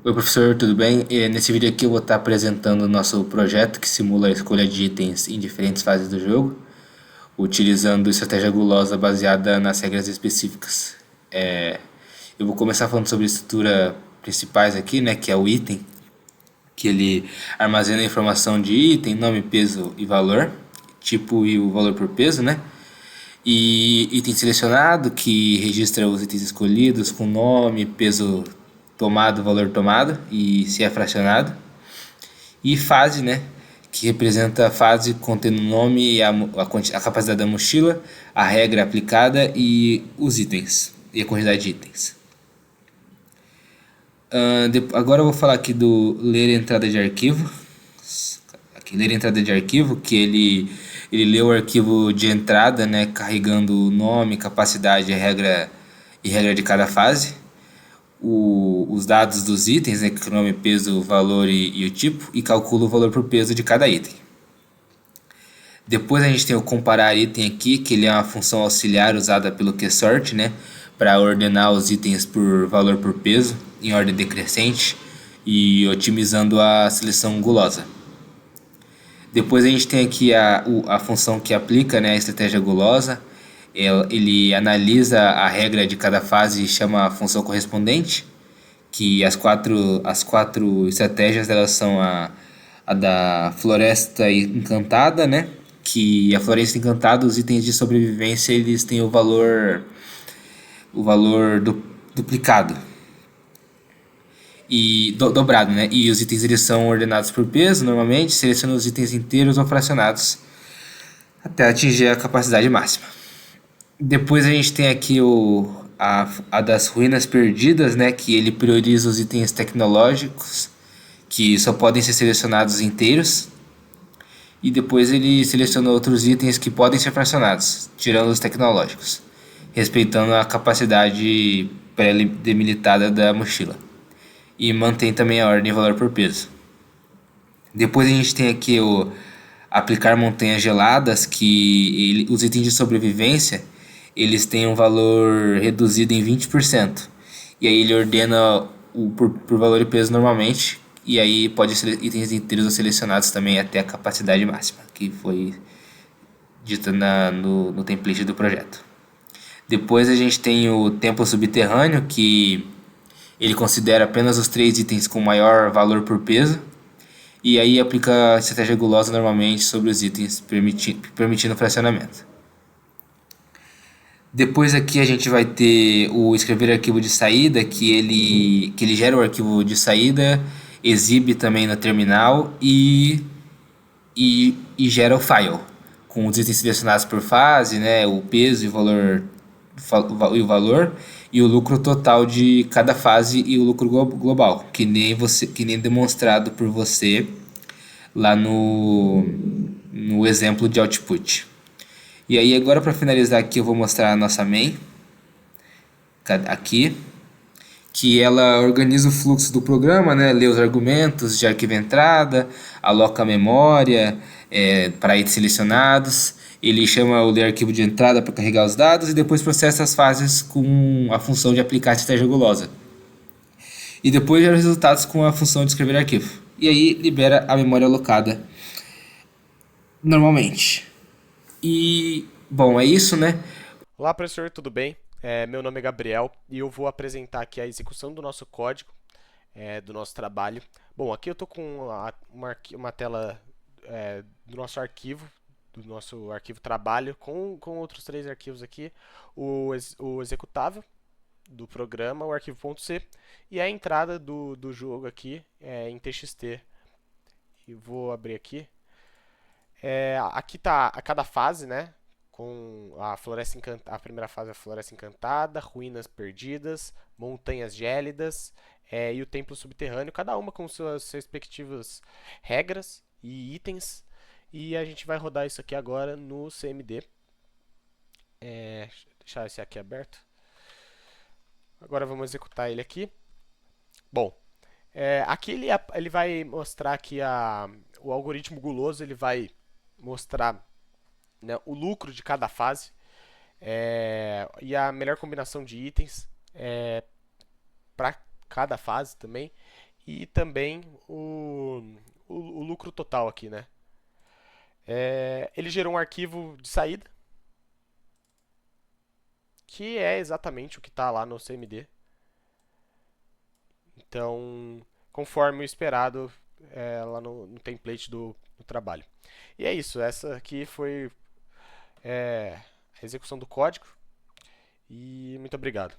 Oi, professor, tudo bem? Nesse vídeo aqui eu vou estar apresentando o nosso projeto que simula a escolha de itens em diferentes fases do jogo, utilizando estratégia gulosa baseada nas regras específicas. Eu vou começar falando sobre a estrutura principais aqui, né, que é o item, que ele armazena a informação de item, nome, peso e valor, tipo e o valor por peso, né? E item selecionado, que registra os itens escolhidos com nome, peso tomado, valor tomado e se é fracionado. E fase, né? Que representa a fase contendo o nome e a capacidade da mochila, a regra aplicada e os itens, e a quantidade de itens. Agora eu vou falar aqui do ler entrada de arquivo. Aqui, ler entrada de arquivo, que ele lê o arquivo de entrada, né, carregando o nome, capacidade e regra de cada fase. Os dados dos itens, né, que é o nome, peso, valor e o tipo, e calcula o valor por peso de cada item. Depois a gente tem o comparar item aqui, que ele é uma função auxiliar usada pelo QSort, né, para ordenar os itens por valor por peso, em ordem decrescente, e otimizando a seleção gulosa. Depois a gente tem aqui a função que aplica, né, a estratégia gulosa. Ele analisa a regra de cada fase e chama a função correspondente, que as quatro estratégias elas são a da floresta encantada, né? Que a floresta encantada, os itens de sobrevivência, eles têm o valor duplicado e dobrado, né? E os itens eles são ordenados por peso, normalmente, selecionando os itens inteiros ou fracionados até atingir a capacidade máxima. Depois a gente tem aqui a das ruínas perdidas, né? Que ele prioriza os itens tecnológicos, que só podem ser selecionados inteiros. E depois ele seleciona outros itens que podem ser fracionados, tirando os tecnológicos, respeitando a capacidade pré-delimitada da mochila. E mantém também a ordem e valor por peso. Depois a gente tem aqui o aplicar montanhas geladas, que os itens de sobrevivência eles têm um valor reduzido em 20%. E aí ele ordena por valor e peso normalmente. E aí pode ser itens inteiros ou selecionados também até a capacidade máxima, que foi dita no template do projeto. Depois a gente tem o templo subterrâneo, que ele considera apenas os três itens com maior valor por peso. E aí aplica a estratégia gulosa normalmente sobre os itens, permitindo o fracionamento. Depois aqui a gente vai ter o escrever arquivo de saída, que ele gera o arquivo de saída, exibe também no terminal e gera o file, com os itens selecionados por fase, né, o peso e o valor e o lucro total de cada fase e o lucro global, que nem demonstrado por você lá no exemplo de output. E aí agora para finalizar aqui eu vou mostrar a nossa main aqui, que ela organiza o fluxo do programa, né? Lê os argumentos de arquivo entrada, aloca a memória para itens selecionados, ele chama o ler arquivo de entrada para carregar os dados e depois processa as fases com a função de aplicar a estratégia gulosa. E depois gera os resultados com a função de escrever arquivo. E aí libera a memória alocada normalmente. E, bom, é isso, né? Olá, professor, tudo bem? Meu nome é Gabriel e eu vou apresentar aqui a execução do nosso código, do nosso trabalho. Bom, aqui eu estou com uma tela do nosso arquivo trabalho, com outros três arquivos aqui: o executável do programa, o arquivo .c e a entrada do jogo aqui em txt. E vou abrir aqui. Aqui está a cada fase, né? Com a floresta encantada, a primeira fase é a floresta encantada, ruínas perdidas, montanhas gélidas e o templo subterrâneo, cada uma com suas respectivas regras e itens. E a gente vai rodar isso aqui agora no CMD. Deixar esse aqui aberto. Agora vamos executar ele aqui. Bom, aqui ele vai mostrar que o algoritmo guloso ele vai mostrar, né, o lucro de cada fase e a melhor combinação de itens para cada fase também. e também o lucro total aqui, né? Ele gerou um arquivo de saída, que é exatamente o que está lá no CMD. Então, conforme o esperado lá no template do trabalho. E é isso, essa aqui foi a execução do código. E muito obrigado.